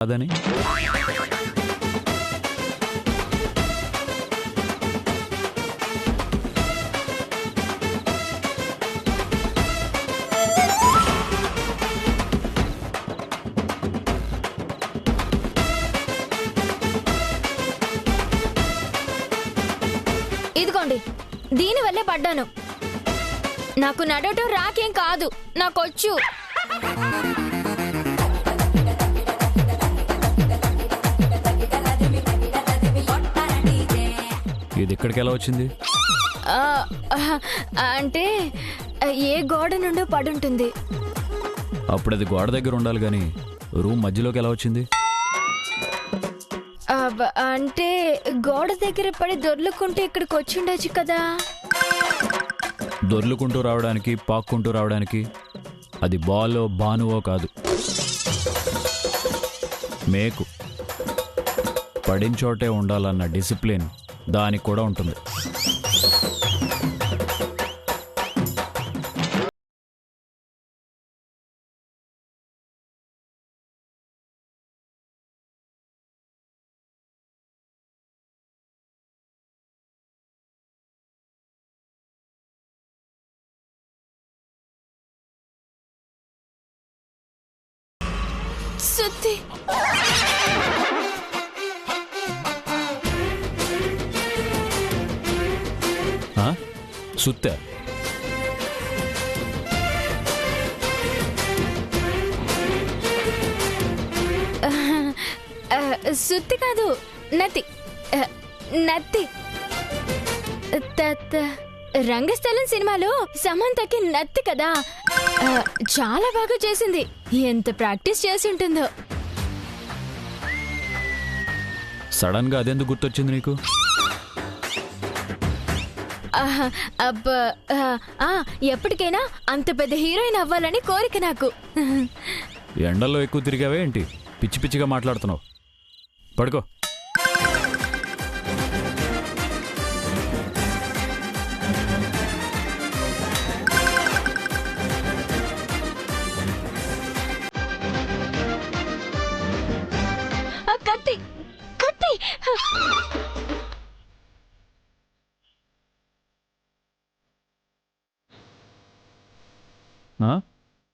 కాదని. ఇదిగోండి, దీనివల్లే పడ్డాను. నాకు నడవటం రాకేం కాదు, నాకొచ్చు. ఇది ఇక్కడికి ఎలా వచ్చింది? అంటే ఏ గోడ నుండో పడుంటుంది. అప్పుడు అది గోడ దగ్గర ఉండాలి గాని రూమ్ మధ్యలోకి ఎలా వచ్చింది? అంటే గోడ దగ్గర పడి దొర్లుకుంటే ఇక్కడికి వచ్చిండొచ్చు కదా. దొర్లుకుంటూ రావడానికి, పాక్కుంటూ రావడానికి అది బాలో బానువో కాదు, మేకు. పడిన చోటే ఉండాలన్న డిసిప్లిన్ దానికి కూడా ఉంటుంది. సుత్తి సుత్తే. సుత్తి కాదు, నత్తి. నత్తి. రంగస్థలం సినిమాలో సమంతకి నత్తి కదా, చాలా బాగా చేసింది. ఎంత ప్రాక్టీస్ చేసి ఉంటుందో. సడన్ గా అదెందుకు గుర్తొచ్చింది నీకు? ఎప్పటికైనా అంత పెద్ద హీరోయిన్ అవ్వాలని కోరిక నాకు. ఎండల్లో ఎక్కువ తిరిగావే ఏంటి? పిచ్చి పిచ్చిగా మాట్లాడుతున్నావు. పడుకో. కత్తి కత్తి.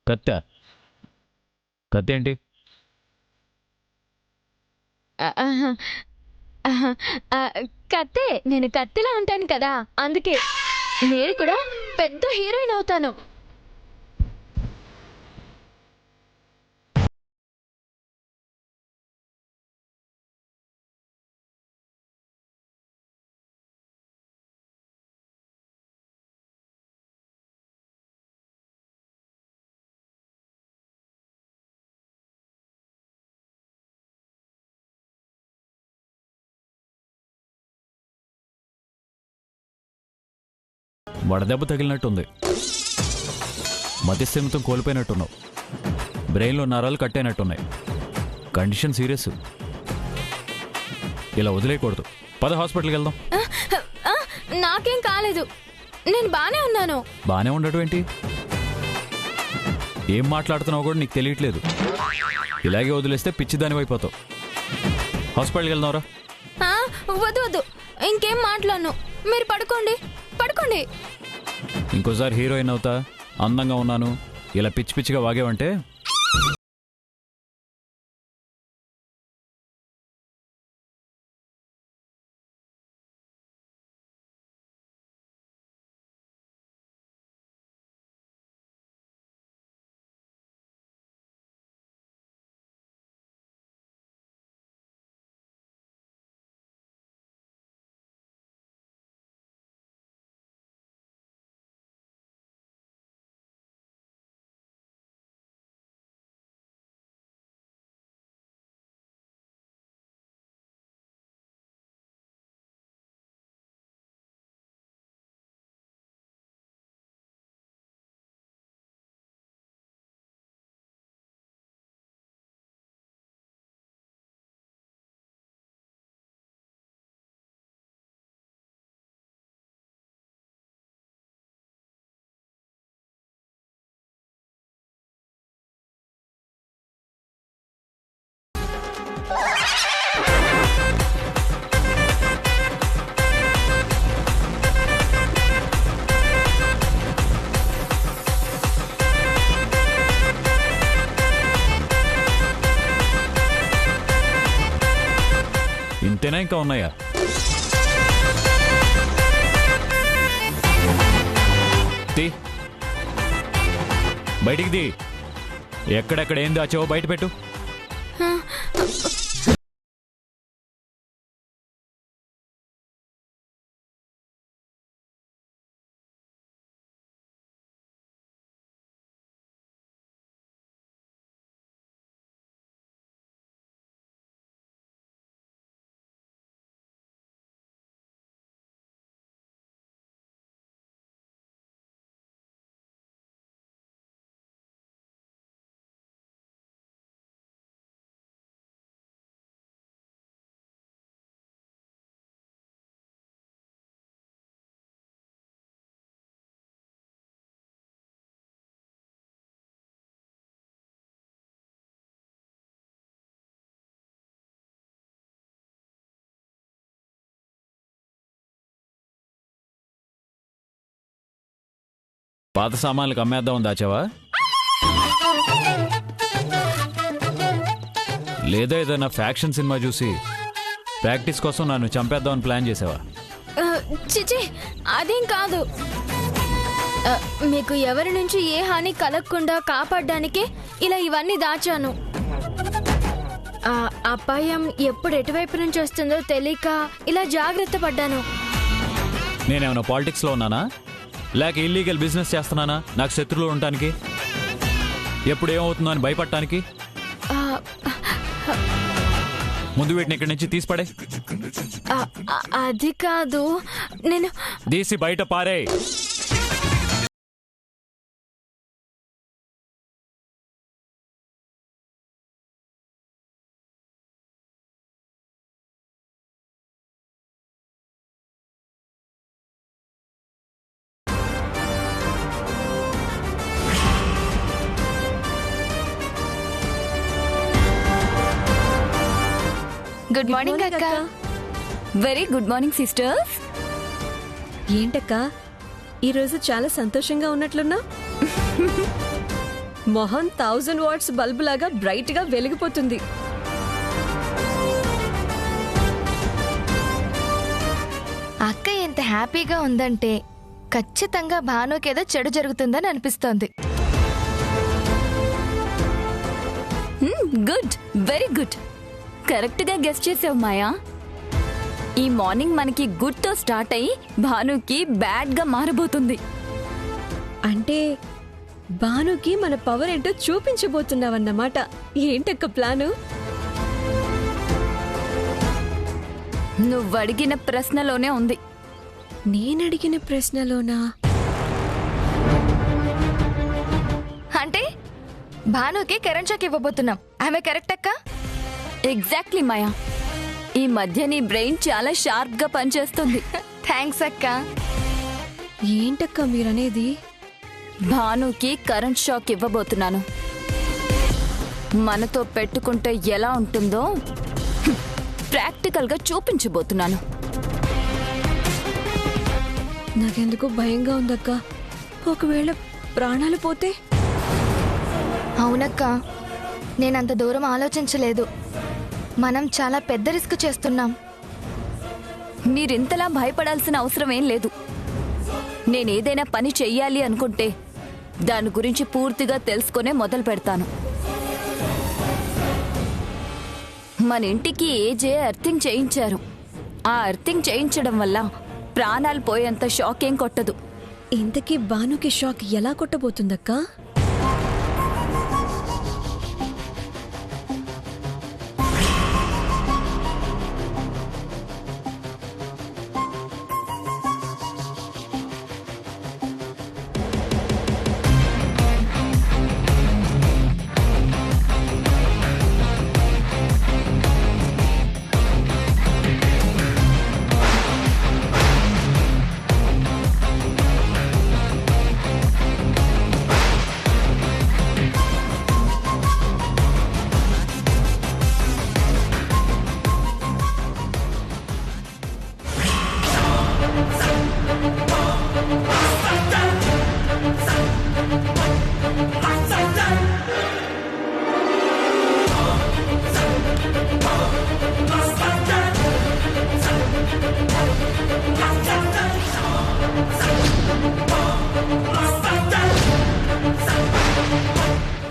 కత్తి? కత్తి ఏంటి? కత్తే, నేను కత్తిలా ఉంటాను కదా, అందుకే నేను కూడా పెద్ద హీరోయిన్ అవుతాను. వడదెబ్బ తగిలినట్టుంది. మతిస్థిమితం కోల్పోయినట్టున్నావు. బ్రెయిన్లో నరాలు కట్టేనట్టున్నాయి. Condition serious. ఇలా వదిలేయకూడదు. పద, హాస్పిటల్కి వెళ్దాం. నాకేం కాలేదు, నేను బానే ఉన్నాను. బానే ఉండటం ఏంటి? ఏం మాట్లాడుతున్నావు కూడా నీకు తెలియట్లేదు. ఇలాగే వదిలేస్తే పిచ్చిదాని అయిపోతావు. హాస్పిటల్కి వెళ్దాంరా. వద్దు వద్దు, ఇంకేం మాట్లాడను. మీరు పడుకోండి, పడుకోండి. ఇంకోసారి హీరోయిన్ అవుతా, అందంగా ఉన్నాను, ఇలా పిచ్చి పిచ్చిగా వాగేవంటే ఇంతేనా ఇంకా ఉన్నాయా? తీ, బయటికి తీ. ఎక్కడెక్కడ ఏం దాచావో బయట పెట్టు. పాత సామాన్లకు అమ్మేద్దామని దాచావా? లేదా ఏదైనా ఫ్యాక్షన్ సినిమా చూసి ప్రాక్టీస్ కోసం నన్ను చంపేద్దామని ప్లాన్ చేసావా? చిచి, అదేం కాదు. మీకు ఎవరి నుంచి ఏ హాని కలగకుండా కాపాడడానికే ఇలా ఇవన్నీ దాచాను. అపాయం ఎప్పుడు ఎటువైపు నుంచి వస్తుందో తెలియక ఇలా జాగ్రత్త పడ్డాను. నేనేమైనా పాలిటిక్స్లో ఉన్నానా, లేక ఇల్లీగల్ బిజినెస్ చేస్తున్నానా నాకు శత్రువులు ఉండటానికి, ఎప్పుడు ఏమవుతుందో అని భయపడటానికి? ముందు వీటిని ఇక్కడి నుంచి తీసిపడే. అది కాదు, నేను తీసి బయట పారే. గుడ్ మార్నింగ్ అక్క. Very good morning sisters. ఏంటక్క ఈరోజు చాలా సంతోషంగా ఉన్నట్లున్నా? మొహం 1000 వాట్స్ బల్బు లాగా బ్రైట్ గా వెలిగిపోతుంది. అక్క ఎంత హ్యాపీగా ఉందంటే ఖచ్చితంగా భానుకేదో చెడు జరుగుతుందని అనిపిస్తోంది. Good, very good. కరెక్ట్ గా గెస్ చేసావు మాయా. ఈ మార్నింగ్ మనకి గుడ్ తో స్టార్ట్ అయ్యి భానుకి బ్యాడ్ గా మారబోతుంది. అంటే భానుకి మన పవర్ ఏంటో చూపించబోతున్నావన్నమాట. ఏంటక్క ప్లాను? నువ్వు అడిగిన ప్రశ్నలోనే ఉంది. నేనడిగిన ప్రశ్నలోనా? అంటే భానుకి కరెంట్ షాక్ ఇవ్వబోతున్నాం. ఆమె కరెక్ట్ అక్క? ఎగ్జాక్ట్లీ మాయా. ఈ మధ్య నీ బ్రెయిన్ చాలా షార్ప్ గా పనిచేస్తుంది. థ్యాంక్స్ అక్క. ఏంటక్క మీరనేది? భానుకి కరెంట్ షాక్ ఇవ్వబోతున్నాను. మనతో పెట్టుకుంటే ఎలా ఉంటుందో ప్రాక్టికల్ గా చూపించబోతున్నాను. నాకెందుకు భయంగా ఉందక్క. ఒకవేళ ప్రాణాలు పోతే? అవునక్క, నేనంత దూరం ఆలోచించలేదు. మనం చాలా పెద్ద రిస్క్ చేస్తున్నాం. మీరింతలా భయపడాల్సిన అవసరం ఏం లేదు. నేనేదైనా పని చెయ్యాలి అనుకుంటే దాని గురించి పూర్తిగా తెలుసుకునే మొదలు పెడతాను. మన ఇంటికి ఏజే అర్థింగ్ చేయించారు. ఆ అర్థింగ్ చేయించడం వల్ల ప్రాణాలు పోయేంత షాక్ ఏం కొట్టదు. ఇంతకీ భానుకి షాక్ ఎలా కొట్టబోతుందక్క?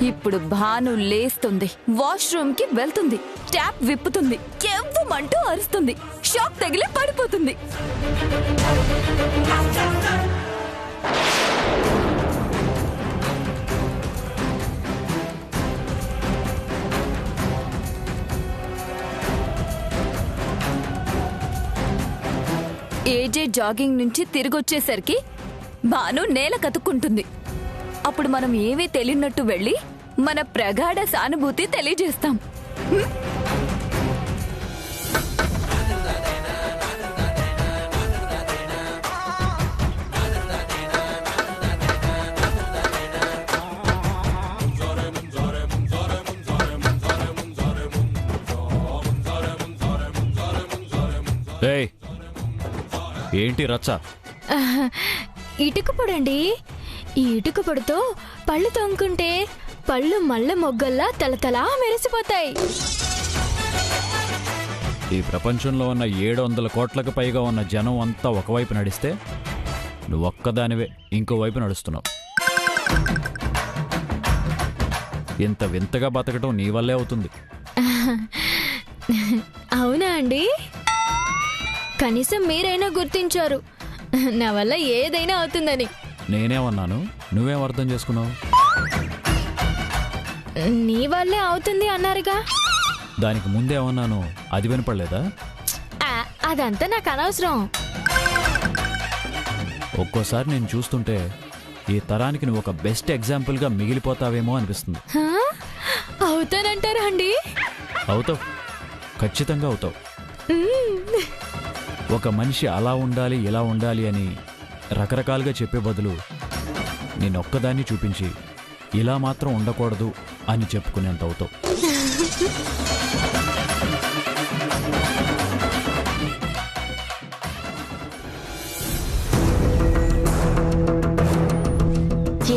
ఇప్పుడు భాను లేస్తుంది, వాష్రూమ్ కి వెళ్తుంది, ట్యాప్ విప్పుతుంది, కెవ్వమంటూ అరుస్తుంది, షాక్ తగిలి పడిపోతుంది. ఏజే జాగింగ్ నుంచి తిరిగొచ్చేసరికి భాను నేల కతుక్కుంటుంది. అప్పుడు మనం ఏమీ తెలియనట్టు వెళ్ళి మన ప్రగాఢ సానుభూతి తెలియజేస్తాం. ఏయ్, ఏంటి రచ్చ? ఇటుక పొడండి. ఈ ఇటుక పొడితో పళ్ళు తొంగుకుంటే పళ్ళు మల్ల మొగ్గల్లా తలతలా మెరిసిపోతాయి. ఈ ప్రపంచంలో ఉన్న 700 కోట్లకు పైగా ఉన్న జనం అంతా ఒకవైపు నడిస్తే నువ్వొక్కదానివే ఇంకోవైపు నడుస్తున్నావు. ఇంత వింతగా బతకటం నీ వల్లే అవుతుంది. అవునా అండి? కనీసం మీరైనా గుర్తించారు నా వల్ల ఏదైనా అవుతుందని. నేనేమన్నాను, నువ్వేం అర్థం చేసుకున్నావు? నీ వల్లే అవుతుంది అన్నారుగా. దానికి ముందేమన్నాను, అది వినపడలేదా? అదంతా నాకు అనవసరం. ఒక్కోసారి నేను చూస్తుంటే ఈ తరానికి నువ్వు ఒక బెస్ట్ ఎగ్జాంపుల్గా మిగిలిపోతావేమో అనిపిస్తుంది. అవుతానంటారా అండి? అవుతావు, ఖచ్చితంగా అవుతావు. ఒక మనిషి అలా ఉండాలి ఇలా ఉండాలి అని రకరకాలుగా చెప్పే బదులు నేనొక్కదాన్ని చూపించి ఇలా మాత్రం ఉండకూడదు అని చెప్పుకునేంత అవుతావు.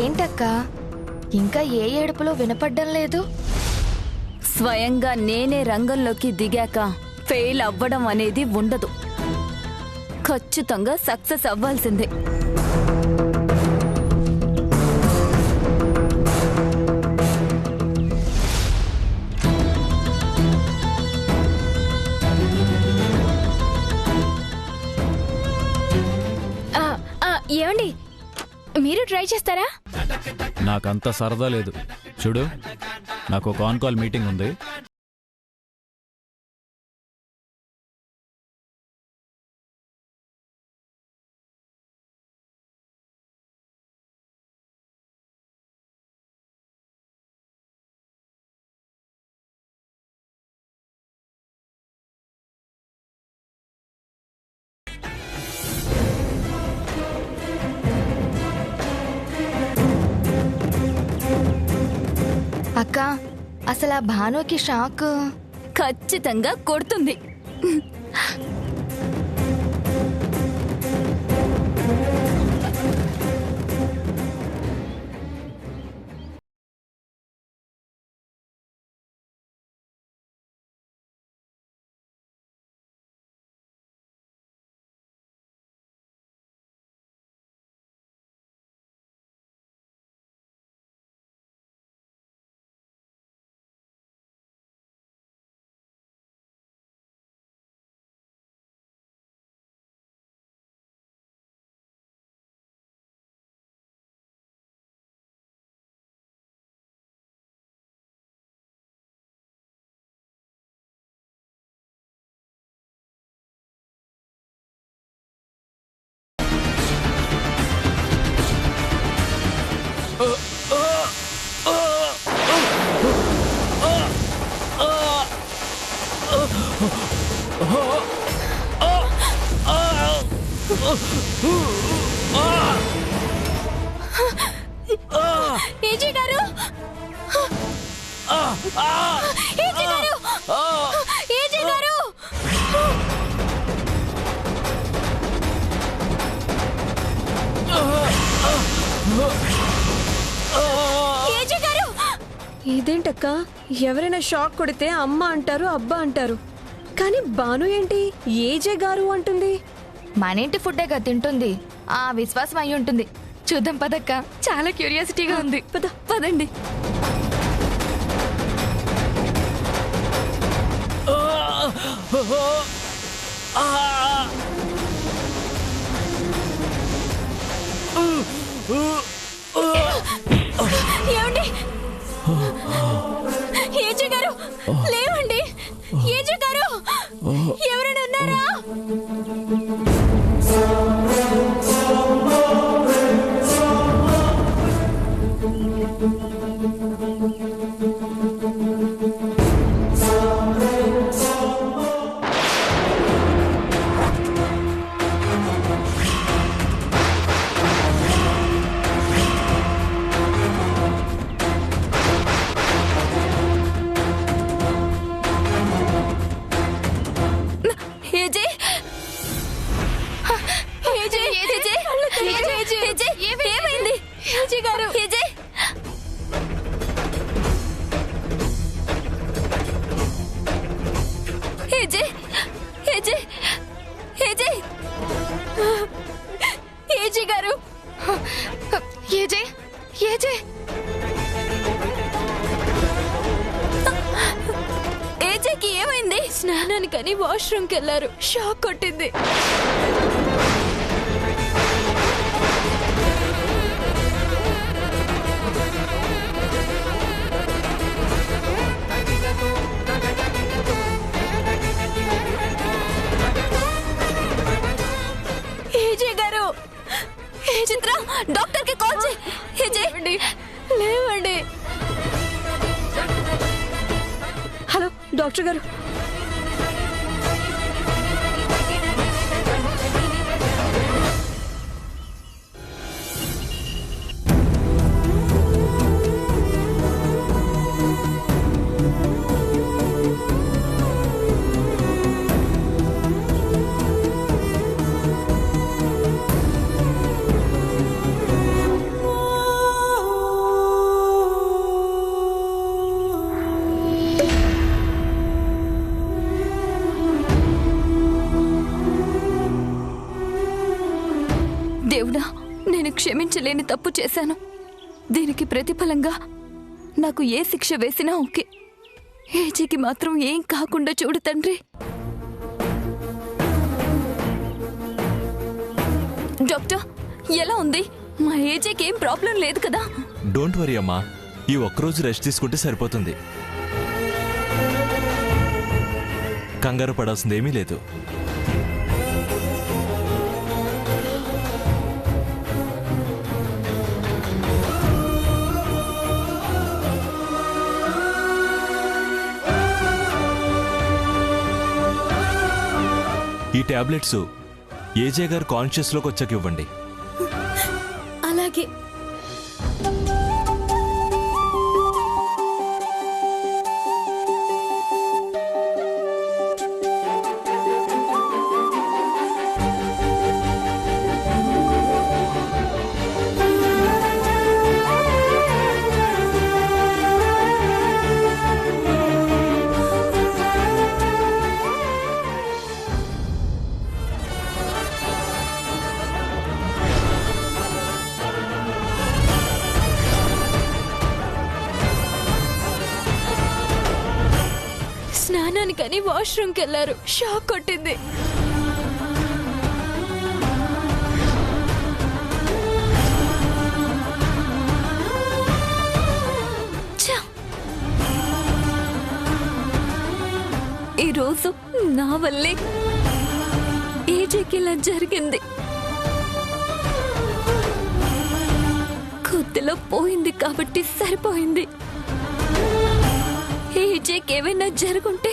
ఏంటక్క ఇంకా ఏ ఏడుపులో వినపడ్డం లేదు? స్వయంగా నేనే రంగంలోకి దిగాక ఫెయిల్ అవ్వడం అనేది ఉండదు. ఖచ్చితంగా సక్సెస్ అవ్వాల్సిందే. ఏమండి, మీరు ట్రై చేస్తారా? నాకంత సరదా లేదు. చూడు, నాకు ఒక ఆన్ కాల్ మీటింగ్ ఉంది. అక్క, అసలు ఆ భానుకి షాక్ ఖచ్చితంగా కొడుతుంది. ఏజీ గారు, ఏజీ గారు, ఏజీ గారు, ఏజీ గారు. ఇదేంటక్క, ఎవరైనా షాక్ కొడితే అమ్మ అంటారు, అబ్బా అంటారు, కానీ భాను ఏంటి ఏజే గారు అంటుంది? మన ఇంటి ఫుడ్డేగా తింటుంది. ఆ విశ్వాసం అయి ఉంటుంది. చూద్దాం పదక్క, చాలా క్యూరియాసిటీగా ఉంది. పదండి. ఏమండి ఏజే గారు, లేవండి. ఏజే గారు, ఎవరైనా ఉన్నారా? ఏమైంది గారు? ఏజే గారు, ఏజేకి ఏమైంది? స్నానానికని వాష్రూమ్కి వెళ్ళారు. షాక్ కొట్టింది. ఏజే గారు, చిత్ర, డాక్టర్ కి కాల్ చేయండి. లేవండి. హలో డాక్టర్ గారు. దేవుడా, నేను క్షమించలేని తప్పు చేశాను. దీనికి ప్రతిఫలంగా నాకు ఏ శిక్ష వేసినా ఓకే. ఏజీకి మాత్రం ఏం కాకుండా చూడు తండ్రి. డాక్టర్, ఎలా ఉంది? మా ఏజీకి ఏం ప్రాబ్లం లేదు కదా? డోంట్ వరీ అమ్మా, ఈ ఒక్కరోజు రెస్ట్ తీసుకుంటే సరిపోతుంది. కంగారు పడాల్సిందేమీ లేదు. ఈ టాబ్లెట్స్ ఏజే గారు కాన్షియస్లోకి వచ్చాక ఇవ్వండి. అలాగే. స్నానానికని వాష్రూమ్కి వెళ్ళారు. షాక్ కొట్టింది. ఈరోజు నా వల్లే ఏజేకి ఇలా జరిగింది. కొద్దిలో పోయింది కాబట్టి సరిపోయింది. ఏజేకి ఏమైనా జరుగుంటే